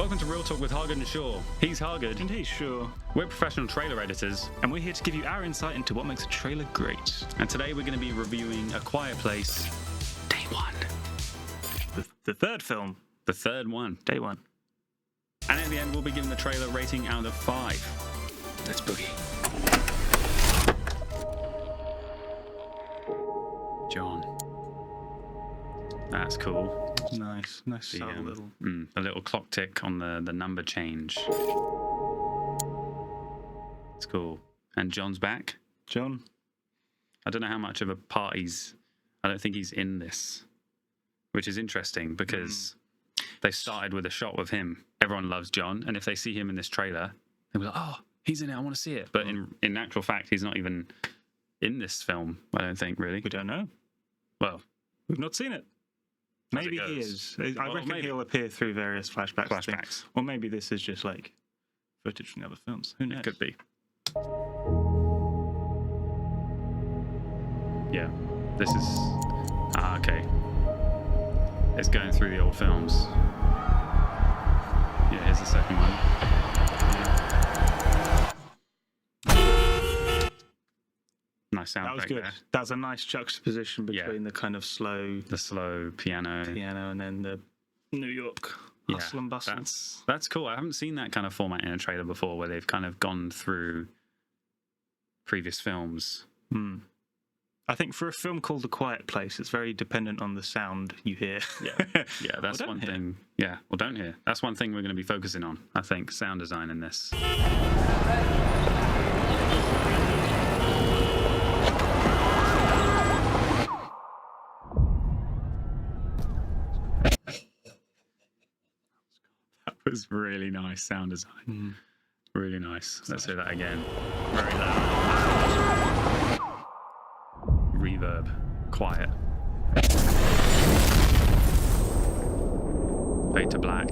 Welcome to Real Talk with Hargood and Shaw. He's Hargood. And he's Shaw. We're professional trailer editors. And we're here to give you our insight into what makes a trailer great. And today we're going to be reviewing A Quiet Place, Day 1. The third film. The third one. Day 1. And at the end we'll be giving the trailer rating out of 5. Let's boogie. John. That's cool. Nice subtle little... a little clock tick on the number change. It's cool. And John's back. John? I don't know how much of a part I don't think he's in this, which is interesting because they started with a shot with him. Everyone loves John, and if they see him in this trailer, they'll be like, oh, he's in it, I want to see it. But in actual fact, he's not even in this film, I don't think, really. We don't know. Well, we've not seen it. Maybe he is. I reckon he'll appear through various flashbacks. Or maybe this is just like footage from the other films. Who knows? It could be. Yeah, this is... okay. It's going through the old films. Yeah, here's the second one. Nice sound. That was good. There. That's a nice juxtaposition between the kind of slow piano and then the New York hustle and bustle. That's cool. I haven't seen that kind of format in a trailer before, where they've kind of gone through previous films. I think for a film called A Quiet Place, it's very dependent on the sound you hear. Yeah, that's one thing. Yeah, well, don't hear. That's one thing we're going to be focusing on, I think, sound design in this. Was really nice sound design. Really nice. Let's say that again. Very loud. Reverb. Quiet. Fade to black.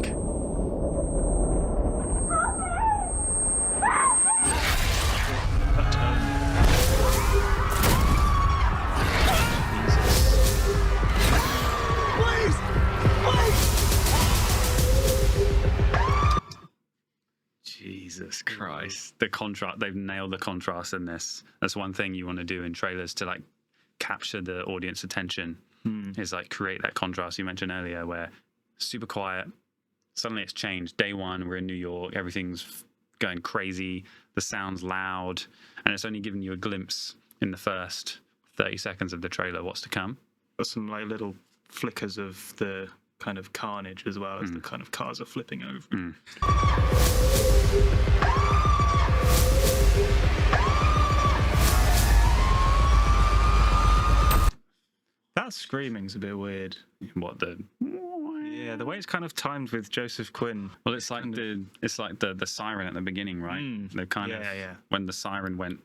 Jesus Christ. The contrast, they've nailed the contrast in this. That's one thing you want to do in trailers to like capture the audience attention, is like create that contrast you mentioned earlier, where super quiet, suddenly it's changed. Day 1, we're in New York, everything's going crazy, the sound's loud, and it's only giving you a glimpse in the first 30 seconds of the trailer what's to come. There's some like little flickers of the kind of carnage as well as the kind of cars are flipping over. That screaming's a bit weird. What the? Yeah, the way it's kind of timed with Joseph Quinn. Well, it's like the siren at the beginning, right? The kind of when the siren went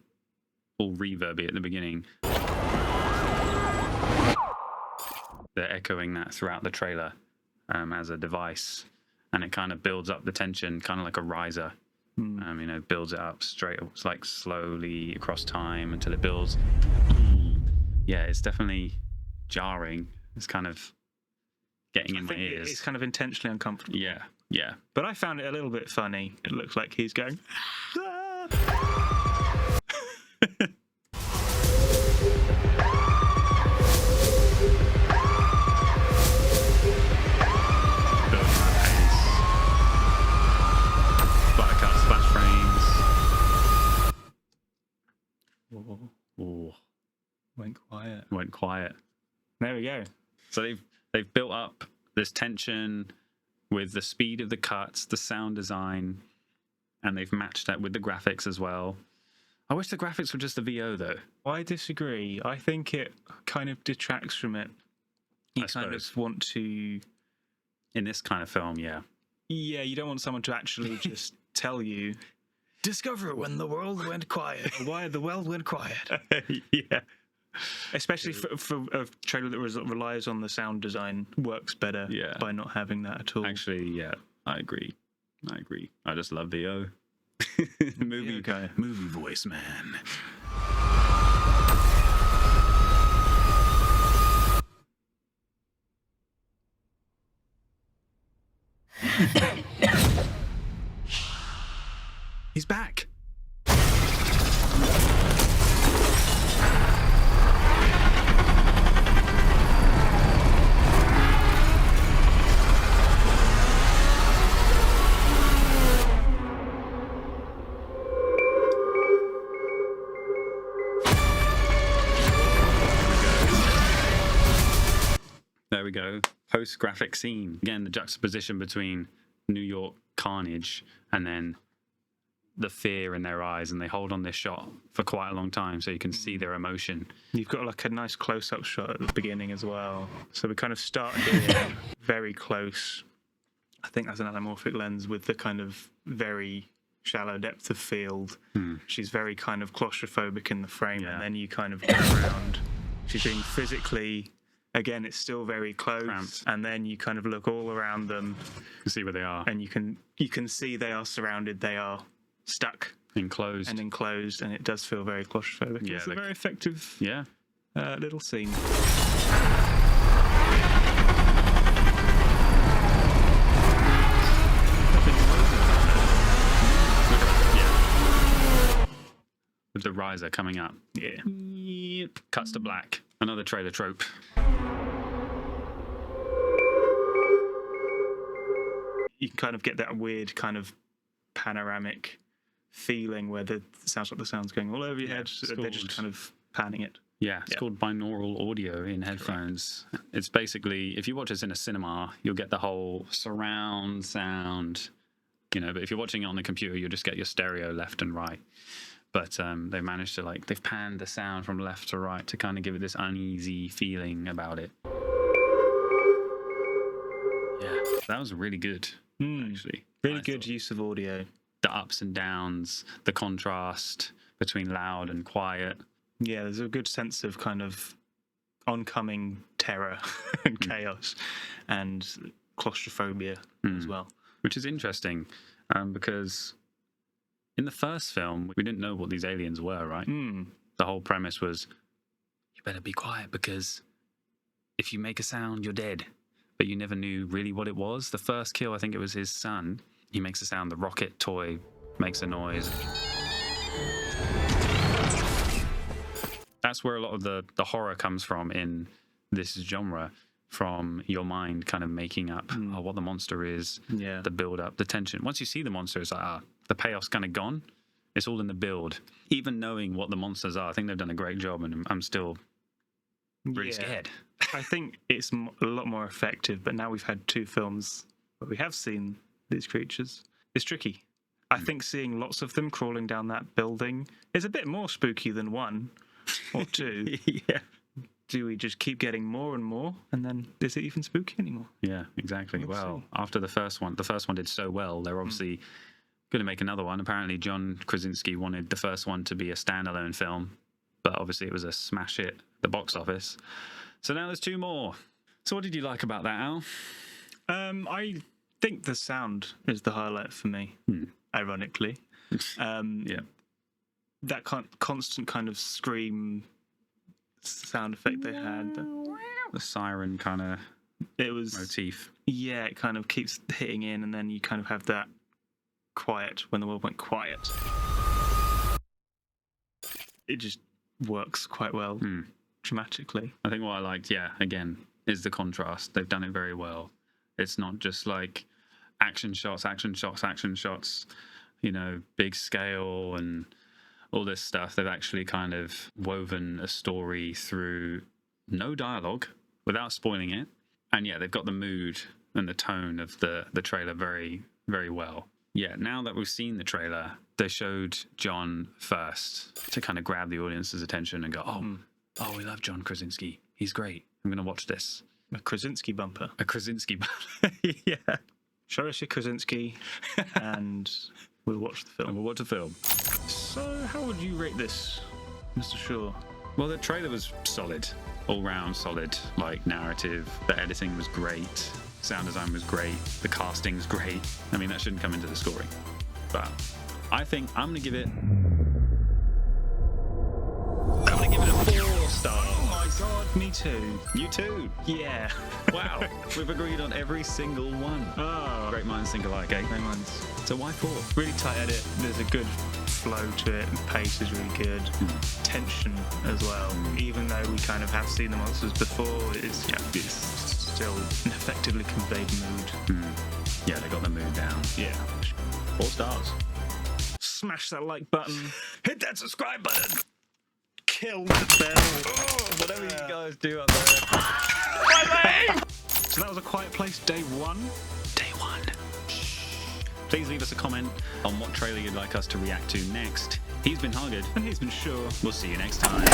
all reverby at the beginning. They're echoing that throughout the trailer as a device, and it kind of builds up the tension, kind of like a riser. Builds it up straight. It's like slowly across time until it builds. Yeah, it's definitely jarring. It's kind of getting in my ears. It's kind of intentionally uncomfortable. Yeah. But I found it a little bit funny. It looks like he's going. Went quiet. There we go. So they've built up this tension with the speed of the cuts, the sound design, and they've matched that with the graphics as well. I wish the graphics were just the VO though. I disagree. I think it kind of detracts from it. You kind of want to... In this kind of film, yeah. Yeah, you don't want someone to actually just tell you, discover when the world went quiet. Why the world went quiet. Yeah. Especially for a trailer that relies on the sound design, works better by not having that at all. Actually, yeah, I agree. I just love VO. movie voice, man. He's back. There we go. Post-graphic scene. Again, the juxtaposition between New York carnage and then the fear in their eyes, and they hold on this shot for quite a long time so you can see their emotion. You've got like a nice close-up shot at the beginning as well. So we kind of start here very close. I think that's an anamorphic lens with the kind of very shallow depth of field. She's very kind of claustrophobic in the frame, and then you kind of go around. She's being physically... Again, it's still very close, cramped. And then you kind of look all around them. You can see where they are. And you can see they are surrounded, they are stuck. Enclosed. And it does feel very claustrophobic. Yeah, it's a very effective little scene. With the riser coming up. Yeah. Yep. Cuts to black. Another trailer trope. You can kind of get that weird kind of panoramic feeling where it sounds like the sound's going all over your head. So they're just kind of panning it. Yeah, it's called binaural audio in headphones. Correct. It's basically, if you watch this in a cinema, you'll get the whole surround sound, but if you're watching it on the computer, you'll just get your stereo left and right. But they've managed to, they've panned the sound from left to right to kind of give it this uneasy feeling about it. Yeah, that was really good, actually. Really good use of audio. The ups and downs, the contrast between loud and quiet. Yeah, there's a good sense of kind of oncoming terror and chaos and claustrophobia as well. Which is interesting because... in the first film, we didn't know what these aliens were, right? The whole premise was, you better be quiet because if you make a sound, you're dead. But you never knew really what it was. The first kill, I think it was his son. He makes a sound, the rocket toy makes a noise. That's where a lot of the horror comes from in this genre, from your mind kind of making up what the monster is, the build-up, the tension. Once you see the monster, it's like, the payoff's kind of gone. It's all in the build. Even knowing what the monsters are, I think they've done a great job, and I'm still really scared. I think it's a lot more effective, but now we've had 2 films where we have seen these creatures. It's tricky. I think seeing lots of them crawling down that building is a bit more spooky than 1 or 2. Do we just keep getting more and more, and then is it even spooky anymore? Yeah, exactly. After the first one did so well, they're obviously going to make another one. Apparently, John Krasinski wanted the first one to be a standalone film, but obviously it was a smash hit at the box office. So now there's 2 more. So what did you like about that, Al? I think the sound is the highlight for me, ironically. That constant kind of scream sound effect they had. The siren kind of motif. Yeah, it kind of keeps hitting in, and then you kind of have that quiet when the world went quiet. It just works quite well dramatically. I think what I liked, again, is the contrast. They've done it very well. It's not just like action shots, big scale and all this stuff. They've actually kind of woven a story through no dialogue without spoiling it. And they've got the mood and the tone of the trailer very, very well. Yeah, now that we've seen the trailer, they showed John first to kind of grab the audience's attention and go, oh, we love John Krasinski. He's great. I'm going to watch this. A Krasinski bumper. A Krasinski bumper. Yeah. Show us your Krasinski and we'll watch the film. So how would you rate this, Mr. Shaw? Well, the trailer was solid. All round solid, narrative. The editing was great. Sound design was great. The casting's great. I mean, that shouldn't come into the scoring. But I think I'm going to give it a 4 stars. Oh my god, me too. You too? Yeah. Wow. We've agreed on every single one. Oh. Great minds minds think alike, eh? No minds. So why 4? Really tight edit. There's a good flow to it. The pace is really good. Tension as well. Even though we kind of have seen the monsters before, it's still an effectively conveyed mood. Yeah, they got the mood down. Yeah. 4 stars. Smash that like button. Hit that subscribe button. Kill the bell. Whatever you guys do up there. So that was A Quiet Place Day 1. Day 1. Please leave us a comment on what trailer you'd like us to react to next. He's been Hargood. And he's been Shaw. We'll see you next time.